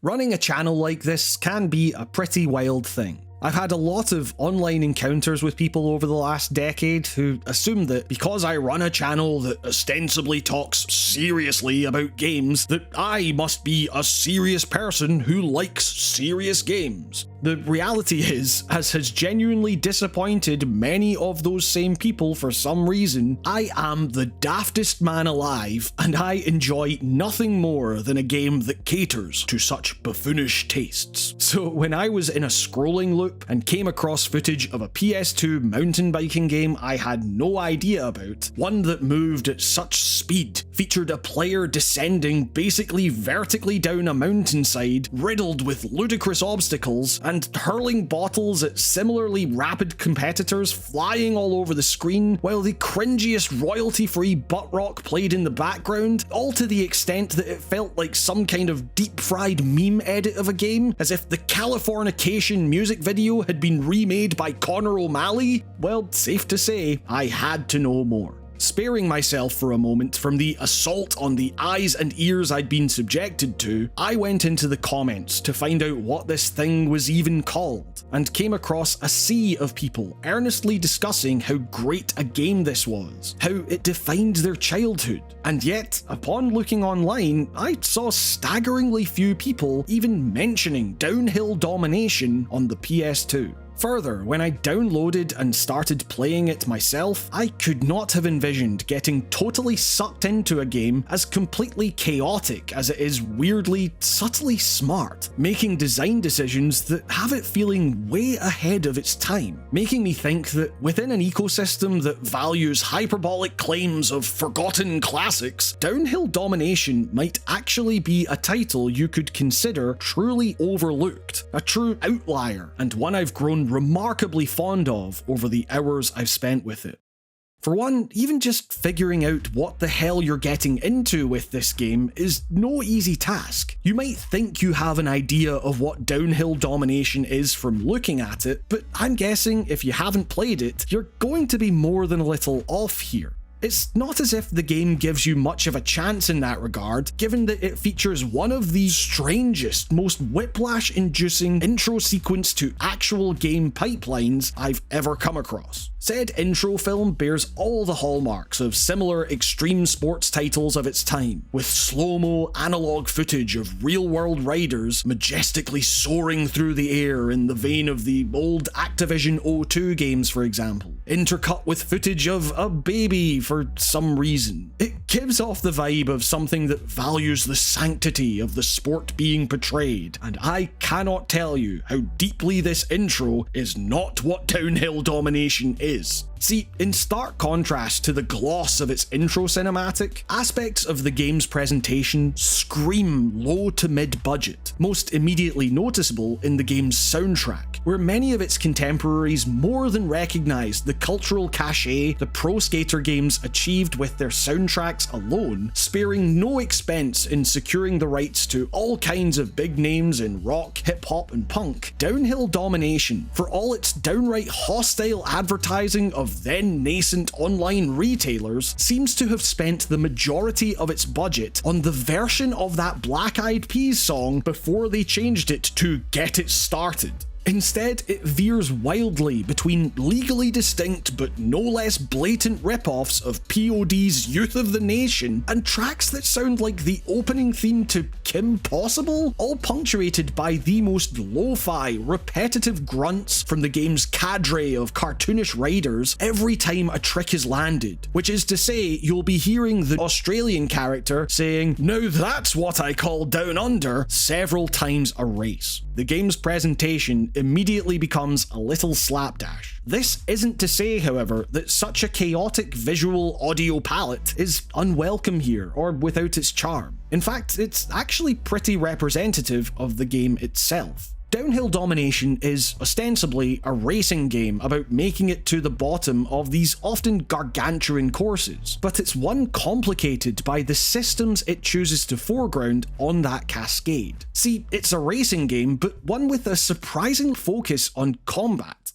Running a channel like this can be a pretty wild thing. I've had a lot of online encounters with people over the last decade who assume that because I run a channel that ostensibly talks seriously about games, that I must be a serious person who likes serious games. The reality is, as has genuinely disappointed many of those same people for some reason, I am the daftest man alive, and I enjoy nothing more than a game that caters to such buffoonish tastes. So when I was in a scrolling loop and came across footage of a PS2 mountain biking game I had no idea about, one that moved at such speed, featured a player descending basically vertically down a mountainside, riddled with ludicrous obstacles, and hurling bottles at similarly rapid competitors flying all over the screen, while the cringiest royalty-free butt rock played in the background, all to the extent that it felt like some kind of deep-fried meme edit of a game, as if the Californication music video had been remade by Conor O'Malley. Well, safe to say, I had to know more. Sparing myself for a moment from the assault on the eyes and ears I'd been subjected to, I went into the comments to find out what this thing was even called, and came across a sea of people earnestly discussing how great a game this was, how it defined their childhood, and yet, upon looking online, I saw staggeringly few people even mentioning Downhill Domination on the PS2. Further, when I downloaded and started playing it myself, I could not have envisioned getting totally sucked into a game as completely chaotic as it is weirdly, subtly smart, making design decisions that have it feeling way ahead of its time, making me think that within an ecosystem that values hyperbolic claims of forgotten classics, Downhill Domination might actually be a title you could consider truly overlooked, a true outlier, and one I've grown remarkably fond of over the hours I've spent with it. For one, even just figuring out what the hell you're getting into with this game is no easy task. You might think you have an idea of what Downhill Domination is from looking at it, but I'm guessing if you haven't played it, you're going to be more than a little off here. It's not as if the game gives you much of a chance in that regard, given that it features one of the strangest, most whiplash-inducing intro sequence to actual game pipelines I've ever come across. Said intro film bears all the hallmarks of similar extreme sports titles of its time, with slow-mo analog footage of real-world riders majestically soaring through the air in the vein of the old Activision O2 games, for example, intercut with footage of a baby for some reason. It gives off the vibe of something that values the sanctity of the sport being portrayed, and I cannot tell you how deeply this intro is not what Downhill Domination is. See, in stark contrast to the gloss of its intro cinematic, aspects of the game's presentation scream low to mid budget, most immediately noticeable in the game's soundtrack, where many of its contemporaries more than recognized the cultural cachet the pro skater games achieved with their soundtracks alone, sparing no expense in securing the rights to all kinds of big names in rock, hip hop, and punk. Downhill Domination, for all its downright hostile advertising of then nascent online retailers, seems to have spent the majority of its budget on the version of that Black Eyed Peas song before they changed it to Get It Started. Instead, it veers wildly between legally distinct but no less blatant rip-offs of POD's Youth of the Nation and tracks that sound like the opening theme to Kim Possible, all punctuated by the most lo-fi, repetitive grunts from the game's cadre of cartoonish riders every time a trick is landed, which is to say you'll be hearing the Australian character saying, "Now that's what I call down under," several times a race. The game's presentation immediately becomes a little slapdash. This isn't to say, however, that such a chaotic visual audio palette is unwelcome here or without its charm. In fact, it's actually pretty representative of the game itself. Downhill Domination is ostensibly a racing game about making it to the bottom of these often gargantuan courses, but it's one complicated by the systems it chooses to foreground on that cascade. See, it's a racing game, but one with a surprising focus on combat.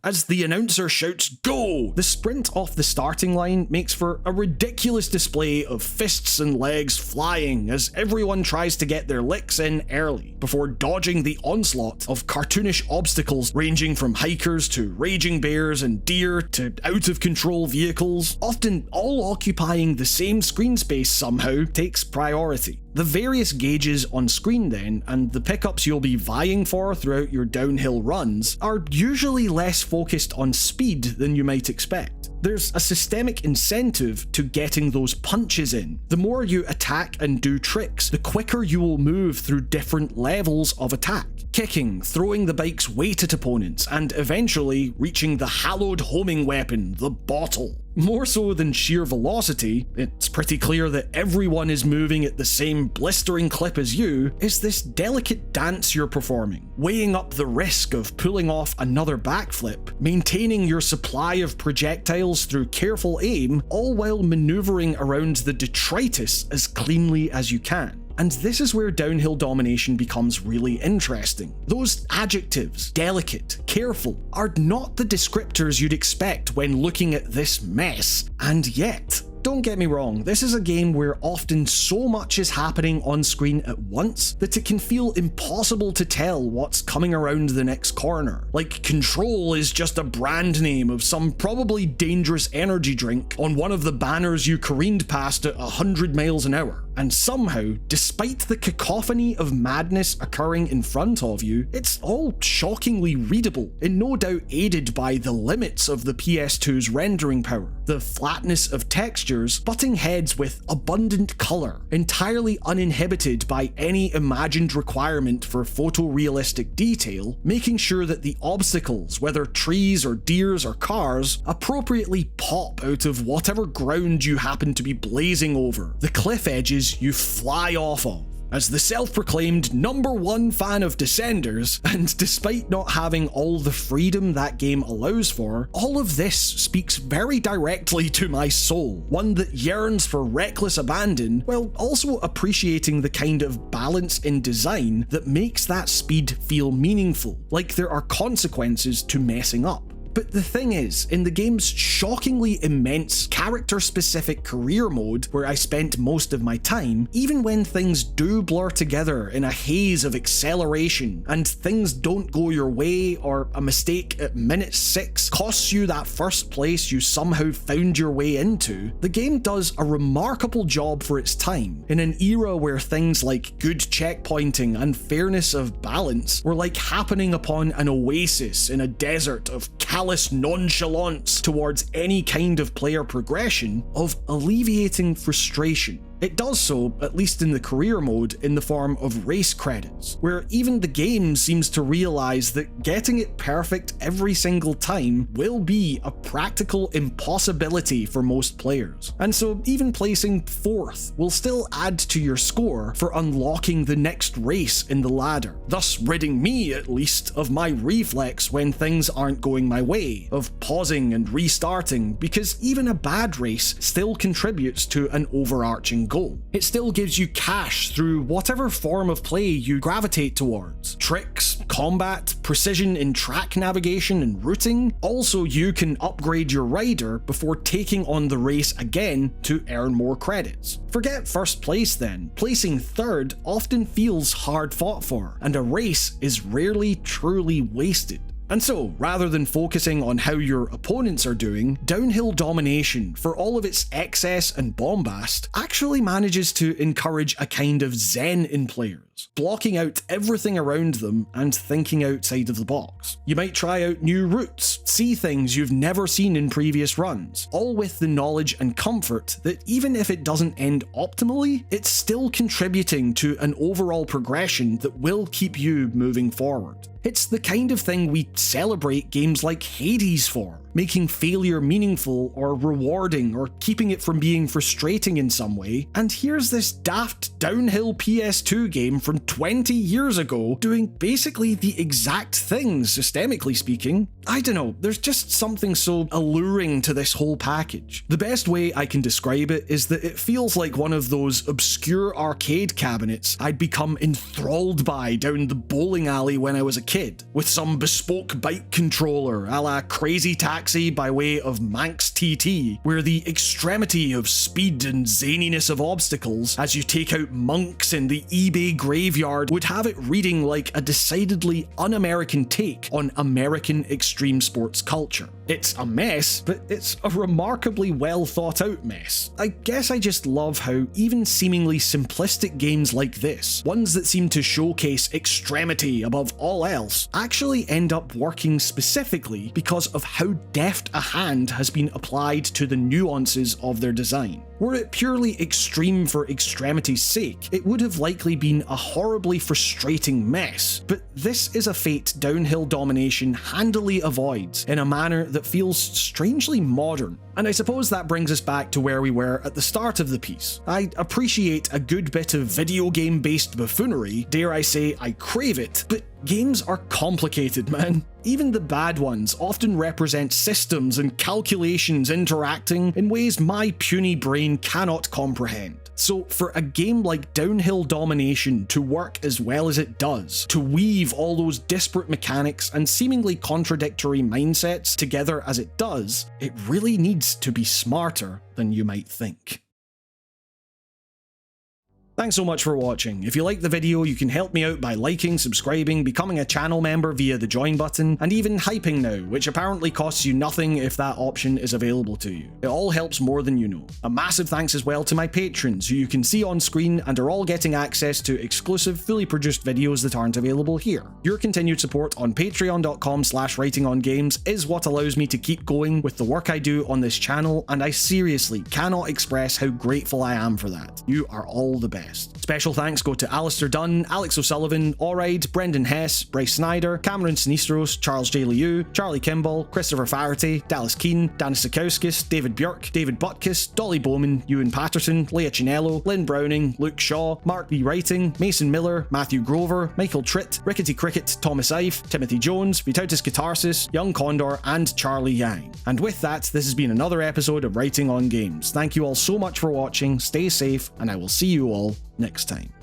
As the announcer shouts "Go!", the sprint off the starting line makes for a ridiculous display of fists and legs flying as everyone tries to get their licks in early, before dodging the onslaught of cartoonish obstacles ranging from hikers to raging bears and deer to out-of-control vehicles, often all occupying the same screen space somehow, takes priority. The various gauges on screen then, and the pickups you'll be vying for throughout your downhill runs, are usually less focused on speed than you might expect. There's a systemic incentive to getting those punches in. The more you attack and do tricks, the quicker you will move through different levels of attack. Kicking, throwing the bike's weight at opponents, and eventually reaching the hallowed homing weapon, the bottle. More so than sheer velocity, it's pretty clear that everyone is moving at the same blistering clip as you, is this delicate dance you're performing, weighing up the risk of pulling off another backflip, maintaining your supply of projectiles through careful aim, all while maneuvering around the detritus as cleanly as you can. And this is where Downhill Domination becomes really interesting. Those adjectives, delicate, careful, are not the descriptors you'd expect when looking at this mess, and yet, don't get me wrong, this is a game where often so much is happening on screen at once that it can feel impossible to tell what's coming around the next corner. Like Control is just a brand name of some probably dangerous energy drink on one of the banners you careened past at 100 miles an hour. And somehow, despite the cacophony of madness occurring in front of you, it's all shockingly readable, and no doubt aided by the limits of the PS2's rendering power, the flatness of textures butting heads with abundant colour, entirely uninhibited by any imagined requirement for photorealistic detail, making sure that the obstacles, whether trees or deers or cars, appropriately pop out of whatever ground you happen to be blazing over, the cliff edges you fly off of. As the self-proclaimed #1 fan of Descenders, and despite not having all the freedom that game allows for, all of this speaks very directly to my soul, one that yearns for reckless abandon, while also appreciating the kind of balance in design that makes that speed feel meaningful, like there are consequences to messing up. But the thing is, in the game's shockingly immense character-specific career mode, where I spent most of my time, even when things do blur together in a haze of acceleration, and things don't go your way, or a mistake at minute 6 costs you that first place you somehow found your way into, the game does a remarkable job for its time, in an era where things like good checkpointing and fairness of balance were like happening upon an oasis in a desert of callous nonchalance towards any kind of player progression, of alleviating frustration. It does so, at least in the career mode, in the form of race credits, where even the game seems to realise that getting it perfect every single time will be a practical impossibility for most players. And so even placing 4th will still add to your score for unlocking the next race in the ladder, thus ridding me, at least, of my reflex when things aren't going my way, of pausing and restarting, because even a bad race still contributes to an overarching goal. It still gives you cash through whatever form of play you gravitate towards. Tricks, combat, precision in track navigation and routing. Also, you can upgrade your rider before taking on the race again to earn more credits. Forget first place then. Placing 3rd often feels hard fought for, and a race is rarely truly wasted. And so, rather than focusing on how your opponents are doing, Downhill Domination, for all of its excess and bombast, actually manages to encourage a kind of zen in players, blocking out everything around them and thinking outside of the box. You might try out new routes, see things you've never seen in previous runs, all with the knowledge and comfort that even if it doesn't end optimally, it's still contributing to an overall progression that will keep you moving forward. It's the kind of thing we celebrate games like Hades for, making failure meaningful or rewarding or keeping it from being frustrating in some way, and here's this daft downhill PS2 game from 20 years ago doing basically the exact thing, systemically speaking. I don't know, there's just something so alluring to this whole package. The best way I can describe it is that it feels like one of those obscure arcade cabinets I'd become enthralled by down the bowling alley when I was a kid, with some bespoke bike controller a la Crazy Taxi by way of Manx TT, where the extremity of speed and zaniness of obstacles as you take out monks in the eBay graveyard would have it reading like a decidedly un-American take on American extreme sports culture. It's a mess, but it's a remarkably well thought out mess. I guess I just love how even seemingly simplistic games like this, ones that seem to showcase extremity above all else, actually end up working specifically because of how deft a hand has been applied to the nuances of their design. Were it purely extreme for extremity's sake, it would have likely been a horribly frustrating mess, but this is a fate Downhill Domination handily avoids in a manner that feels strangely modern. And I suppose that brings us back to where we were at the start of the piece. I appreciate a good bit of video game based buffoonery, dare I say I crave it, but games are complicated, man. Even the bad ones often represent systems and calculations interacting in ways my puny brain cannot comprehend. So for a game like Downhill Domination to work as well as it does, to weave all those disparate mechanics and seemingly contradictory mindsets together as it does, it really needs to be smarter than you might think. Thanks so much for watching. If you liked the video, you can help me out by liking, subscribing, becoming a channel member via the join button, and even hyping now, which apparently costs you nothing if that option is available to you. It all helps more than you know. A massive thanks as well to my patrons, who you can see on screen and are all getting access to exclusive, fully produced videos that aren't available here. Your continued support on patreon.com/writingongames is what allows me to keep going with the work I do on this channel, and I seriously cannot express how grateful I am for that. You are all the best. Special thanks go to Alistair Dunn, Alex O'Sullivan, Oride, Brendan Hess, Bryce Snyder, Cameron Sinistros, Charles J. Liu, Charlie Kimball, Christopher Faherty, Dallas Keane, Danis Sikauskis, David Björk, David Butkus, Dolly Bowman, Ewan Patterson, Leah Chinello, Lynn Browning, Luke Shaw, Mark B. Writing, Mason Miller, Matthew Grover, Michael Tritt, Rickety Cricket, Thomas Ife, Timothy Jones, Vitautis Catharsis, Young Condor, and Charlie Yang. And with that, this has been another episode of Writing on Games. Thank you all so much for watching, stay safe, and I will see you all next time.